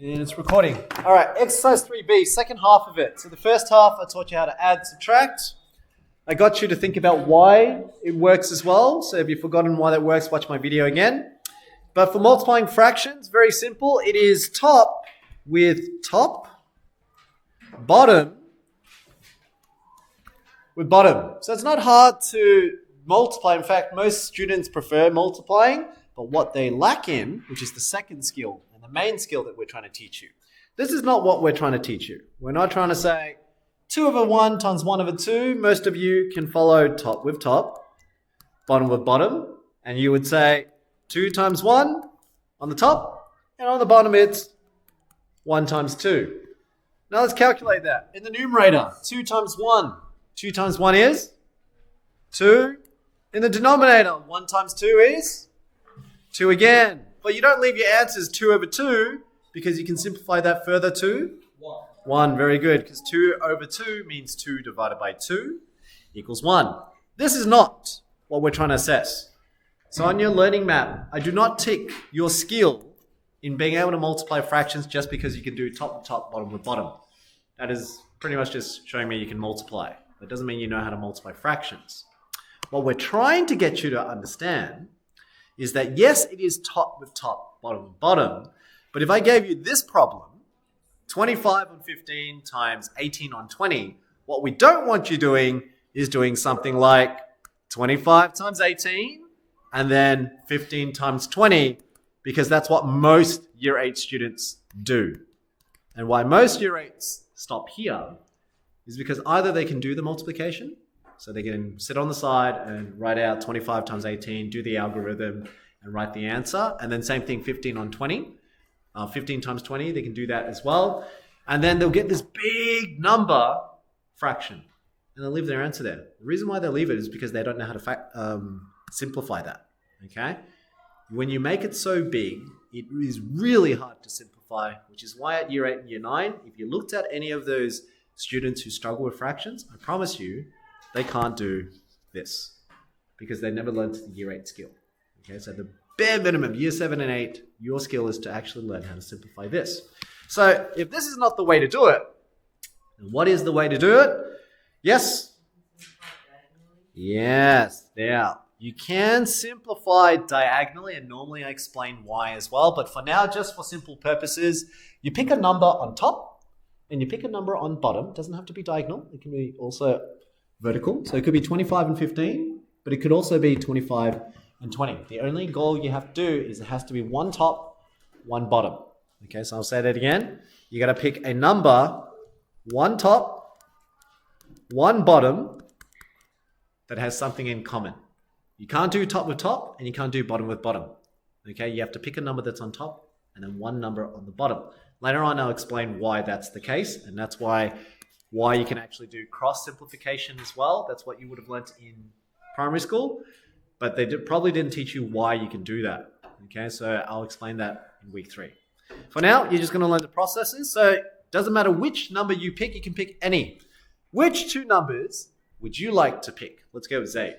And it's recording. All right, exercise 3B, second half of it. So the first half, I taught you how to add, subtract. I got you to think about why it works as well. So if you've forgotten why that works, watch my video again. But for multiplying fractions, very simple. It is top with top, bottom with bottom. So it's not hard to multiply. In fact, most students prefer multiplying. But what they lack in, which is the second skill and the main skill that we're trying to teach you. This is not what we're trying to teach you. We're not trying to say 2 over 1 times 1 over 2. Most of you can follow top with top, bottom with bottom. And you would say 2 times 1 on the top. And on the bottom it's 1 times 2. Now let's calculate that. In the numerator, 2 times 1. 2 times 1 is 2. In the denominator, 1 times 2 is 2 again. But you don't leave your answers 2 over 2 because you can simplify that further to 1. Very good, because 2 over 2 means 2 divided by 2 equals 1. This is not what we're trying to assess. So on your learning map, I do not tick your skill in being able to multiply fractions just because you can do top with top, bottom with bottom. That is pretty much just showing me you can multiply. That doesn't mean you know how to multiply fractions. What we're trying to get you to understand is that yes, it is top with top, bottom with bottom, but if I gave you this problem, 25 on 15 times 18 on 20, what we don't want you doing is doing something like 25 times 18 and then 15 times 20, because that's what most Year 8 students do. And why most Year 8s stop here is because either they can do the multiplication, so they can sit on the side and write out 25 times 18, do the algorithm, and write the answer. And then same thing, 15 on 20. 15 times 20, they can do that as well. And then they'll get this big number fraction. And they'll leave their answer there. The reason why they leave it is because they don't know how to simplify that. Okay? When you make it so big, it is really hard to simplify, which is why at Year 8 and Year 9, if you looked at any of those students who struggle with fractions, I promise you, they can't do this because they never learned the Year 8 skill. Okay, so the bare minimum, Year 7 and 8, your skill is to actually learn how to simplify this. So if this is not the way to do it, then what is the way to do it? Yes? Yes. Now, you can simplify diagonally, and normally I explain why as well. But for now, just for simple purposes, you pick a number on top and you pick a number on bottom. It doesn't have to be diagonal. It can be also vertical. So it could be 25 and 15, but it could also be 25 and 20. The only goal you have to do is it has to be one top, one bottom. Okay, so I'll say that again. You got to pick a number, one top, one bottom that has something in common. You can't do top with top and you can't do bottom with bottom. Okay, you have to pick a number that's on top and then one number on the bottom. Later on, I'll explain why that's the case, and that's why you can actually do cross simplification as well. That's what you would have learnt in primary school, but they probably didn't teach you why you can do that. Okay, so I'll explain that in week 3. For now, you're just going to learn the processes. So it doesn't matter which number you pick, you can pick any. Which 2 numbers would you like to pick? Let's go with Zave.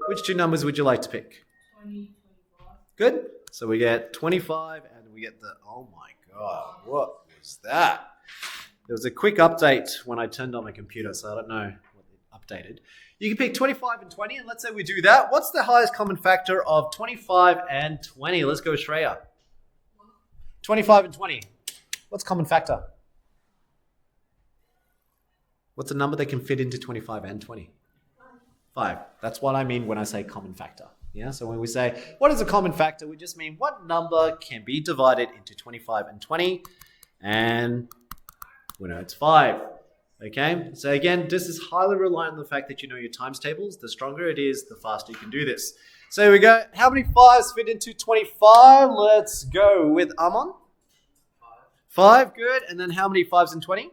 Which 2 numbers would you like to pick? 20, 25. Good. So we get 25 and we get the, oh my God, what was that? There was a quick update when I turned on my computer, so I don't know what it updated. You can pick 25 and 20, and let's say we do that. What's the highest common factor of 25 and 20? Let's go, Shreya. 25 and 20. What's common factor? What's a number that can fit into 25 and 20? 5. That's what I mean when I say common factor. Yeah, so when we say, what is a common factor? We just mean what number can be divided into 25 and 20, and we know it's 5. Okay, so again, this is highly reliant on the fact that you know your times tables. The stronger it is, the faster you can do this. So here we go. How many 5s fit into 25? Let's go with Amon. 5, good. And then how many 5s in 20?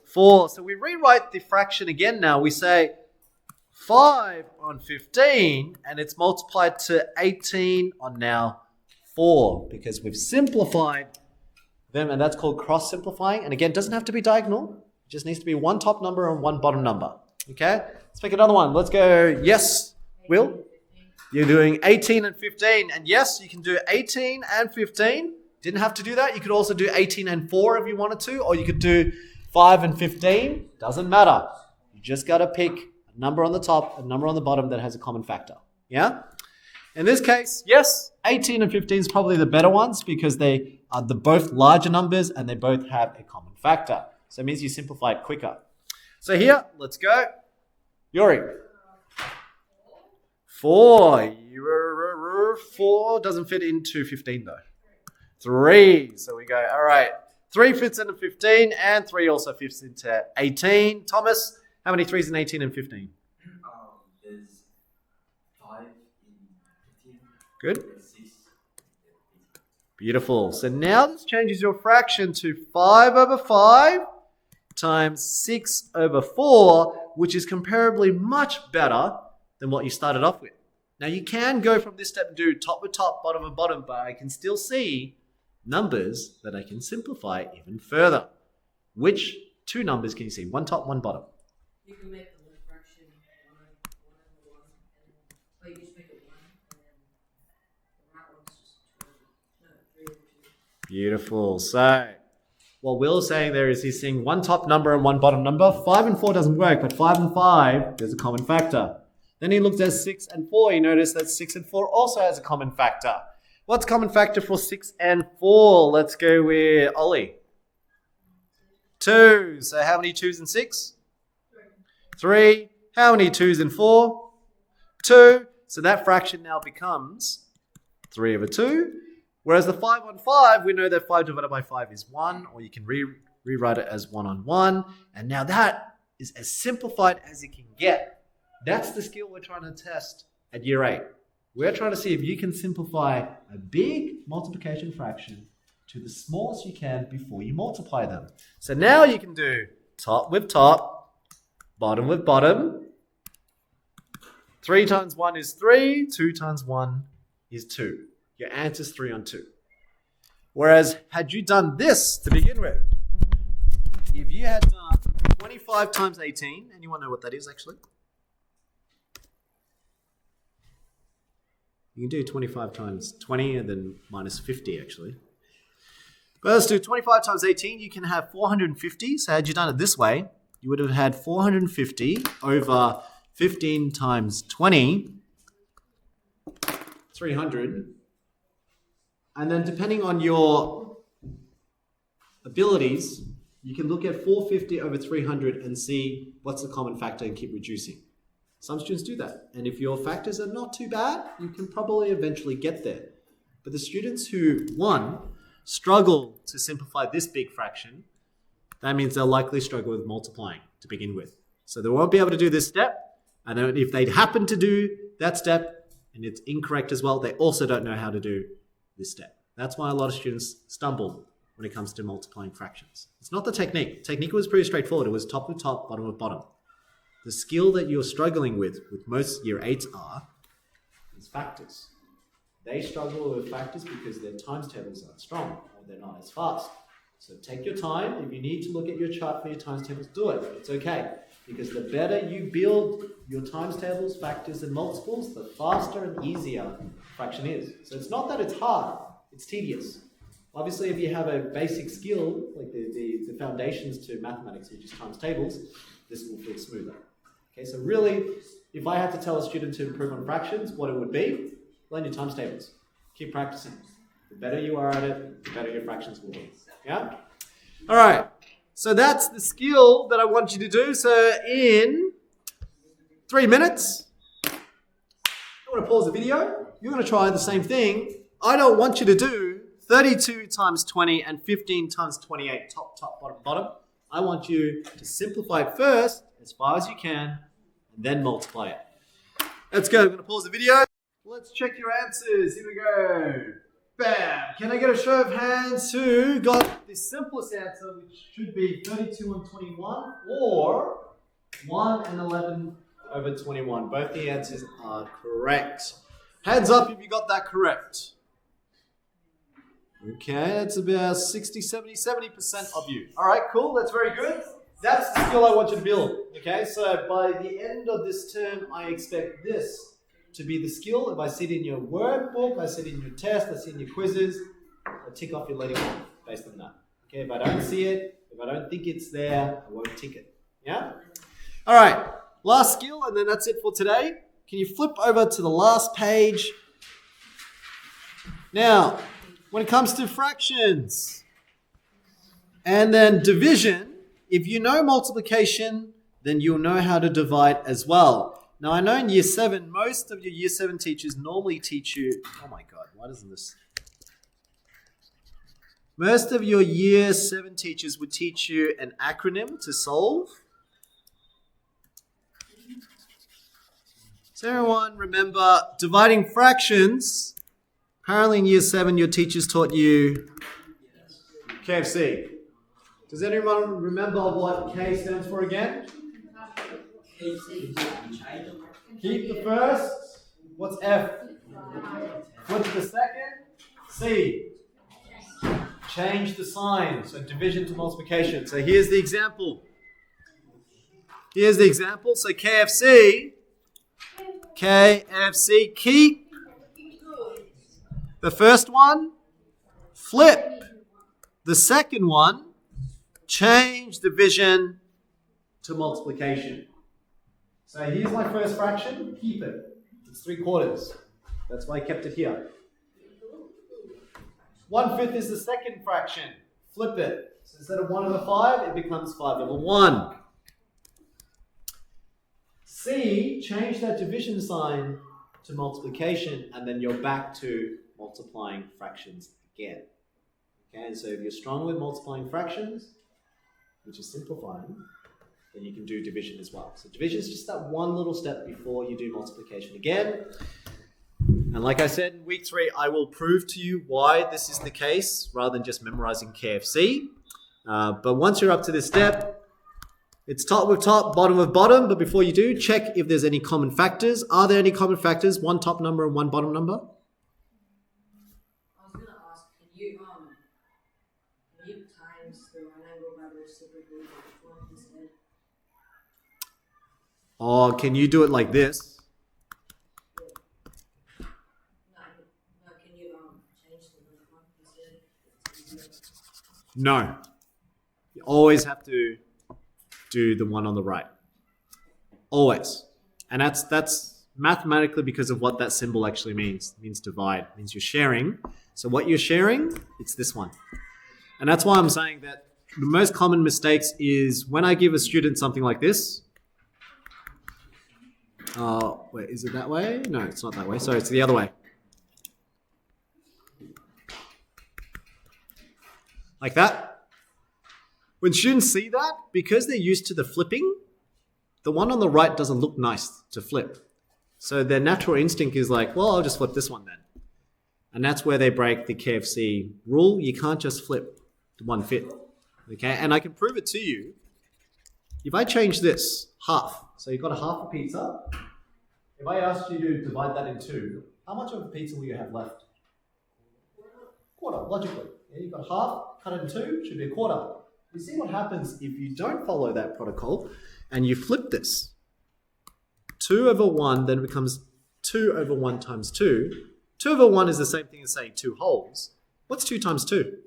4. So we rewrite the fraction again now. We say 5 on 15, and it's multiplied to 18 on now 4, because we've simplified them, and that's called cross simplifying. And again, it doesn't have to be diagonal. It just needs to be one top number and one bottom number. Okay, let's pick another one. Let's go. Yes, Will? You're doing 18 and 15, and yes, you can do 18 and 15. Didn't have to do that. You could also do 18 and 4 if you wanted to, or you could do 5 and 15. Doesn't matter. You just got to pick a number on the top, a number on the bottom that has a common factor. Yeah? In this case, yes, 18 and 15 is probably the better ones because they are both larger numbers and they both have a common factor. So it means you simplify it quicker. So here, let's go. Yuri. 4. 4 doesn't fit into 15 though. 3. So we go, all right. 3 fits into 15 and 3 also fits into 18. Thomas, how many 3s in 18 and 15? There's 5 in 15. Good. Beautiful. So now this changes your fraction to 5 over 5 times 6 over 4, which is comparably much better than what you started off with. Now you can go from this step and do top with top, bottom with bottom, but I can still see numbers that I can simplify even further. Which 2 numbers can you see? One top, one bottom. You can make the whole fraction 1 and 1, and then, you just make it 1, and then the right one's just 3 over 2. Beautiful. So what Will's saying there is he's seeing one top number and one bottom number. 5 and 4 doesn't work, but 5 and 5, there's a common factor. Then he looked at 6 and 4. He noticed that 6 and 4 also has a common factor. What's common factor for 6 and 4? Let's go with Ollie. 2. So how many 2s in 6? 3. How many 2s in 4? 2. So that fraction now becomes 3 over 2. Whereas the 5 on 5, we know that 5 divided by 5 is 1, or you can rewrite it as 1 on 1. And now that is as simplified as it can get. That's the skill we're trying to test at year 8. We're trying to see if you can simplify a big multiplication fraction to the smallest you can before you multiply them. So now you can do top with top, bottom with bottom. 3 times 1 is 3, 2 times 1 is 2. Your answer is 3 on 2. Whereas, had you done this to begin with, if you had done 25 times 18, and you want to know what that is actually? You can do 25 times 20 and then minus 50 actually. But let's do 25 times 18. You can have 450. So had you done it this way, you would have had 450 over 15 times 20, 300. And then depending on your abilities, you can look at 450 over 300 and see what's the common factor and keep reducing. Some students do that. And if your factors are not too bad, you can probably eventually get there. But the students who, 1, struggle to simplify this big fraction, that means they'll likely struggle with multiplying to begin with. So they won't be able to do this step. And then if they happen to do that step and it's incorrect as well, they also don't know how to do this step. That's why a lot of students stumble when it comes to multiplying fractions. It's not the technique. Technique was pretty straightforward. It was top with top, bottom with bottom. The skill that you're struggling with most year 8s is factors. They struggle with factors because their times tables aren't strong or they're not as fast. So take your time. If you need to look at your chart for your times tables, do it. It's okay. Because the better you build your times tables, factors, and multiples, the faster and easier fraction is. So it's not that it's hard, it's tedious. Obviously, if you have a basic skill, like the foundations to mathematics, which is times tables, this will feel smoother. Okay, so really, if I had to tell a student to improve on fractions, what it would be, learn your times tables. Keep practicing. The better you are at it, the better your fractions will be. Yeah? All right. So that's the skill that I want you to do. So in 3 minutes, you want to pause the video. You're going to try the same thing. I don't want you to do 32 times 20 and 15 times 28, top, top, bottom, bottom. I want you to simplify it first, as far as you can, and then multiply it. Let's go. I'm going to pause the video. Let's check your answers. Here we go. Bam. Can I get a show of hands who got the simplest answer, which should be 32 and 21, or 1 and 11 over 21? Both the answers are correct. Hands up if you got that correct. Okay, that's about 60, 70, 70% of you. All right, cool. That's very good. That's the skill I want you to build. Okay, so by the end of this term, I expect this to be the skill. If I see it in your workbook, I see it in your test, I see it in your quizzes, a tick off your learning one based on that. Okay, if I don't see it, if I don't think it's there, I won't tick it. Yeah? All right, last skill, and then that's it for today. Can you flip over to the last page? Now, when it comes to fractions and then division, if you know multiplication, then you'll know how to divide as well. Now, I know in year 7, most of your year 7 teachers normally teach you, oh my God, why doesn't this? Most of your year 7 teachers would teach you an acronym to solve. So everyone remember dividing fractions. Apparently in year 7 your teachers taught you KFC. Does anyone remember what K stands for again? Keep the first. What's F? Flip the second. C. Change the sign. So division to multiplication. So here's the example. So KFC, keep the first one, flip the second one, change division to multiplication. So here's my first fraction, keep it. It's 3/4. That's why I kept it here. 1/5 is the second fraction. Flip it. So instead of 1/5, it becomes 5/1. C, change that division sign to multiplication, and then you're back to multiplying fractions again. Okay, and so if you're strong with multiplying fractions, which is simplifying, then you can do division as well. So division is just that one little step before you do multiplication again. And like I said in week 3, I will prove to you why this is the case rather than just memorizing KFC. But once you're up to this step, it's top with top, bottom with bottom. But before you do, check if there's any common factors. Are there any common factors? One top number and one bottom number? I was gonna ask, can you times the right angle by the reciprocal one instead? Or can you do it like this? No, can you change the one instead? No. You always have to do the one on the right. Always. And that's mathematically because of what that symbol actually means. It means divide. It means you're sharing. So what you're sharing, it's this one. And that's why I'm saying that the most common mistakes is when I give a student something like this. Wait, is it that way? No, it's not that way. Sorry, it's the other way. Like that. When students see that, because they're used to the flipping, the one on the right doesn't look nice to flip. So their natural instinct is like, well, I'll just flip this one then. And that's where they break the KFC rule. You can't just flip 1/5. Okay, and I can prove it to you. If I change this half, so you've got a half a pizza. If I asked you to divide that in 2, how much of a pizza will you have left? Quarter, logically. Yeah, you've got half, cut it in 2, should be a quarter. You see what happens if you don't follow that protocol and you flip this. 2/1 then becomes 2/1 times 2. 2/1 is the same thing as saying 2 wholes. What's 2 times 2?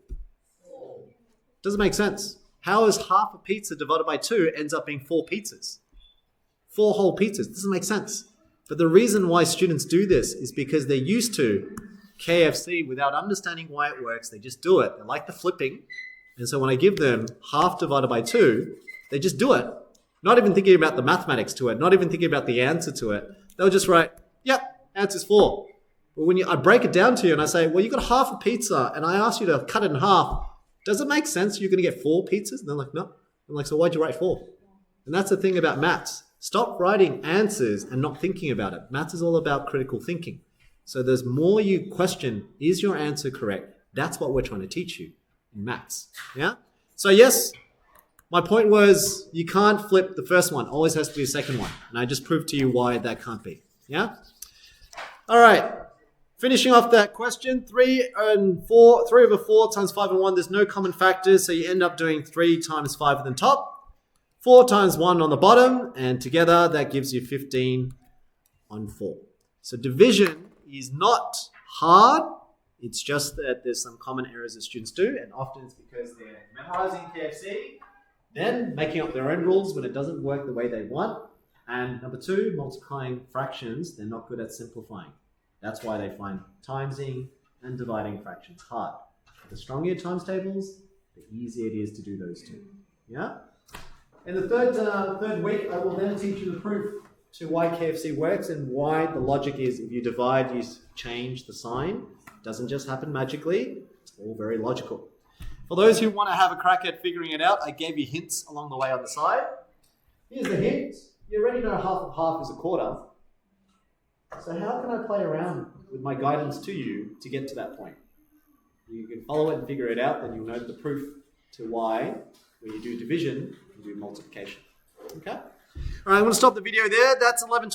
Doesn't make sense. How is half a pizza divided by 2 ends up being 4 pizzas? 4 whole pizzas. Doesn't make sense. But the reason why students do this is because they're used to KFC without understanding why it works. They just do it. They like the flipping. And so when I give them half divided by 2, they just do it. Not even thinking about the mathematics to it. Not even thinking about the answer to it. They'll just write, yep, answer's 4. But when I break it down to you and I say, well, you got half a pizza and I asked you to cut it in half, does it make sense you're going to get 4 pizzas? And they're like, no. I'm like, so why'd you write 4? And that's the thing about maths. Stop writing answers and not thinking about it. Maths is all about critical thinking. So there's more you question, is your answer correct? That's what we're trying to teach you in maths. Yeah? So yes, my point was you can't flip the first one. Always has to be the second one. And I just proved to you why that can't be. Yeah? All right. Finishing off that question, 3/4 times 5/1, there's no common factors, so you end up doing 3 times 5 at the top, 4 times 1 on the bottom, and together that gives you 15 on 4. So division is not hard, It's just that there's some common errors that students do, and often it's because they're memorizing KFC, then making up their own rules when it doesn't work the way they want. And number two, multiplying fractions, they're not good at simplifying. That's why they find timesing and dividing fractions hard. The stronger your times tables, the easier it is to do those two. Yeah? In the third week, I will then teach you the proof to why KFC works and why the logic is if you divide, you change the sign. It doesn't just happen magically. It's all very logical. For those who want to have a crack at figuring it out, I gave you hints along the way on the side. Here's the hint. You already know half of half is a quarter. So how can I play around with my guidance to you to get to that point? You can follow it and figure it out, then you'll know the proof to why when you do division, you do multiplication. Okay? All right, I'm going to stop the video there. That's 11:20.